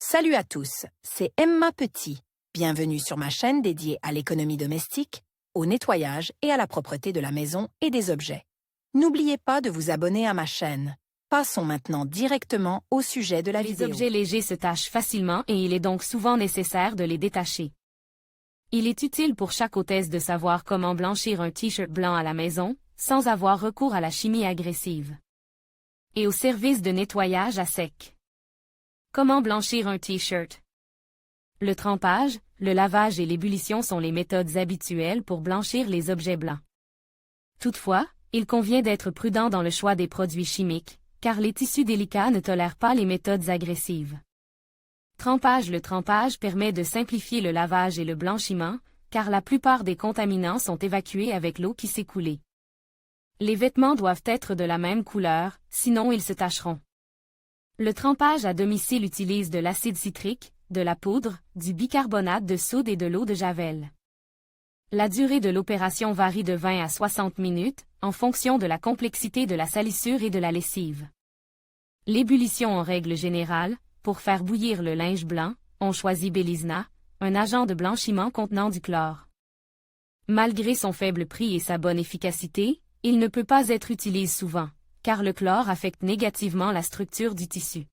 Salut à tous, c'est Emma Petit. Bienvenue sur ma chaîne dédiée à l'économie domestique, au nettoyage et à la propreté de la maison et des objets. N'oubliez pas de vous abonner à ma chaîne. Passons maintenant directement au sujet de la vidéo. Les objets légers se tachent facilement et il est donc souvent nécessaire de les détacher. Il est utile pour chaque hôtesse de savoir comment blanchir un t-shirt blanc à la maison, sans avoir recours à la chimie agressive. Et au service de nettoyage à sec. Comment blanchir un t-shirt? Le trempage, le lavage et l'ébullition sont les méthodes habituelles pour blanchir les objets blancs. Toutefois, il convient d'être prudent dans le choix des produits chimiques, car les tissus délicats ne tolèrent pas les méthodes agressives. Trempage. Le trempage permet de simplifier le lavage et le blanchiment, car la plupart des contaminants sont évacués avec l'eau qui s'est coulée. Les vêtements doivent être de la même couleur, sinon ils se tacheront. Le trempage à domicile utilise de l'acide citrique, de la poudre, du bicarbonate de soude et de l'eau de javel. La durée de l'opération varie de 20 à 60 minutes, en fonction de la complexité de la salissure et de la lessive. L'ébullition en règle générale, pour faire bouillir le linge blanc, on choisit Belisna, un agent de blanchiment contenant du chlore. Malgré son faible prix et sa bonne efficacité, il ne peut pas être utilisé souvent, car le chlore affecte négativement la structure du tissu.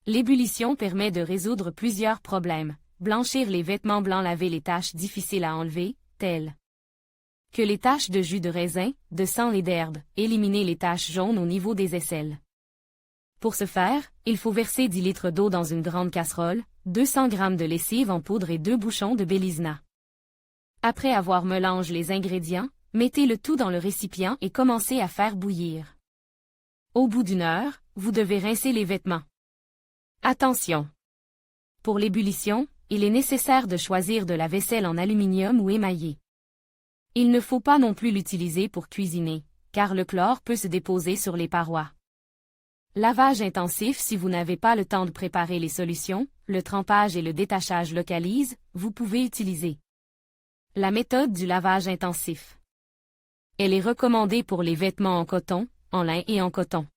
L'ébullition permet de résoudre plusieurs problèmes, blanchir les vêtements blancs, laver les taches difficiles à enlever, telles que les taches de jus de raisin, de sang et d'herbe, éliminer les taches jaunes au niveau des aisselles. Pour ce faire, il faut verser 10 litres d'eau dans une grande casserole, 200 g de lessive en poudre et 2 bouchons de Belisna. Après avoir mélangé les ingrédients, mettez le tout dans le récipient et commencez à faire bouillir. Au bout d'une heure, vous devez rincer les vêtements. Attention! Pour l'ébullition, il est nécessaire de choisir de la vaisselle en aluminium ou émaillée. Il ne faut pas non plus l'utiliser pour cuisiner, car le chlore peut se déposer sur les parois. Lavage intensif. Si vous n'avez pas le temps de préparer les solutions, le trempage et le détachage localisent, vous pouvez utiliser la méthode du lavage intensif. Elle est recommandée pour les vêtements en coton, en lin et en coton.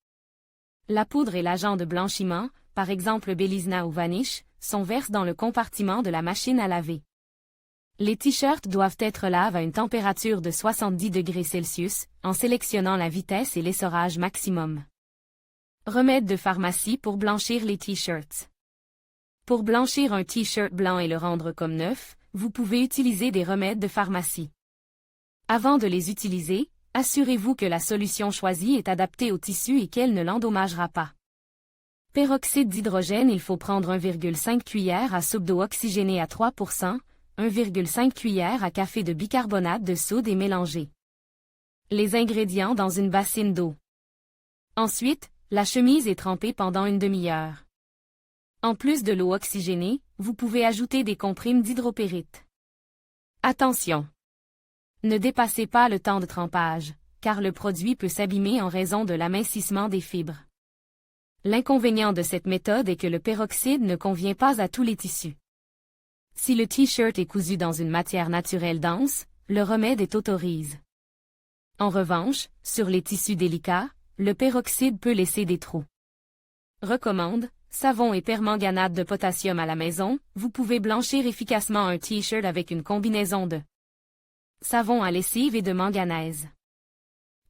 La poudre et l'agent de blanchiment, par exemple Belisna ou Vanish, sont versés dans le compartiment de la machine à laver. Les t-shirts doivent être lavés à une température de 70 degrés Celsius, en sélectionnant la vitesse et l'essorage maximum. Remède de pharmacie pour blanchir les t-shirts. Pour blanchir un t-shirt blanc et le rendre comme neuf, vous pouvez utiliser des remèdes de pharmacie. Avant de les utiliser, assurez-vous que la solution choisie est adaptée au tissu et qu'elle ne l'endommagera pas. Peroxyde d'hydrogène. Il faut prendre 1,5 cuillère à soupe d'eau oxygénée à 3%, 1,5 cuillère à café de bicarbonate de soude et mélanger les ingrédients dans une bassine d'eau. Ensuite, la chemise est trempée pendant une demi-heure. En plus de l'eau oxygénée, vous pouvez ajouter des comprimes d'hydropérite. Attention! Ne dépassez pas le temps de trempage, car le produit peut s'abîmer en raison de l'amincissement des fibres. L'inconvénient de cette méthode est que le peroxyde ne convient pas à tous les tissus. Si le t-shirt est cousu dans une matière naturelle dense, le remède est autorisé. En revanche, sur les tissus délicats, le peroxyde peut laisser des trous. Recommande, savon et permanganate de potassium à la maison. Vous pouvez blanchir efficacement un t-shirt avec une combinaison de savon à lessive et de manganèse.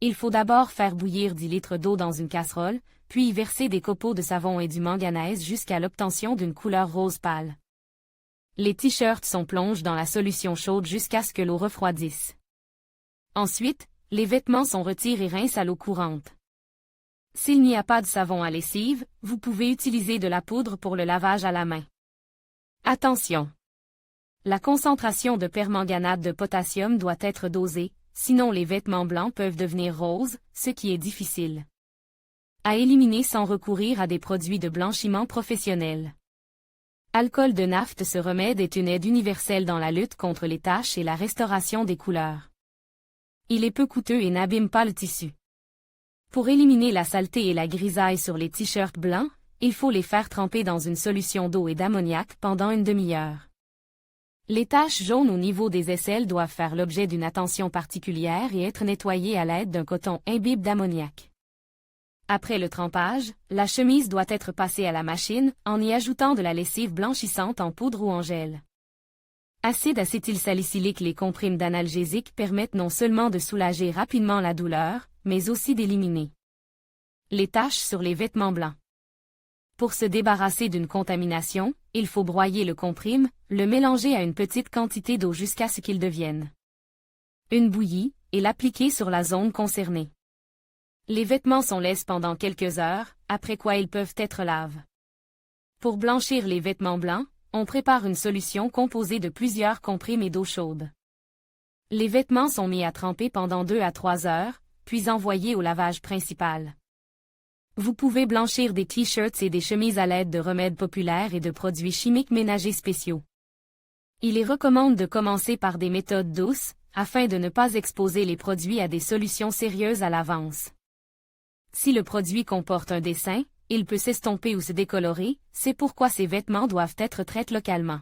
Il faut d'abord faire bouillir 10 litres d'eau dans une casserole, puis y verser des copeaux de savon et du manganèse jusqu'à l'obtention d'une couleur rose pâle. Les t-shirts sont plongés dans la solution chaude jusqu'à ce que l'eau refroidisse. Ensuite, les vêtements sont retirés et rincés à l'eau courante. S'il n'y a pas de savon à lessive, vous pouvez utiliser de la poudre pour le lavage à la main. Attention! La concentration de permanganate de potassium doit être dosée, sinon les vêtements blancs peuvent devenir roses, ce qui est difficile à éliminer sans recourir à des produits de blanchiment professionnels. Alcool de naphte. Ce remède est une aide universelle dans la lutte contre les taches et la restauration des couleurs. Il est peu coûteux et n'abîme pas le tissu. Pour éliminer la saleté et la grisaille sur les t-shirts blancs, il faut les faire tremper dans une solution d'eau et d'ammoniac pendant une demi-heure. Les taches jaunes au niveau des aisselles doivent faire l'objet d'une attention particulière et être nettoyées à l'aide d'un coton imbibe d'ammoniac. Après le trempage, la chemise doit être passée à la machine en y ajoutant de la lessive blanchissante en poudre ou en gel. Acide acétylsalicylique. Les comprimes d'analgésiques permettent non seulement de soulager rapidement la douleur, mais aussi d'éliminer les taches sur les vêtements blancs. Pour se débarrasser d'une contamination, il faut broyer le comprime, le mélanger à une petite quantité d'eau jusqu'à ce qu'il devienne une bouillie, et l'appliquer sur la zone concernée. Les vêtements sont lisses pendant quelques heures, après quoi ils peuvent être lavés. Pour blanchir les vêtements blancs, on prépare une solution composée de plusieurs comprimes et d'eau chaude. Les vêtements sont mis à tremper pendant 2 à 3 heures, puis envoyés au lavage principal. Vous pouvez blanchir des t-shirts et des chemises à l'aide de remèdes populaires et de produits chimiques ménagers spéciaux. Il est recommandé de commencer par des méthodes douces, afin de ne pas exposer les produits à des solutions sérieuses à l'avance. Si le produit comporte un dessin, il peut s'estomper ou se décolorer, c'est pourquoi ces vêtements doivent être traités localement.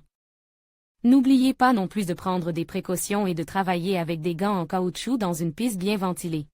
N'oubliez pas non plus de prendre des précautions et de travailler avec des gants en caoutchouc dans une piste bien ventilée.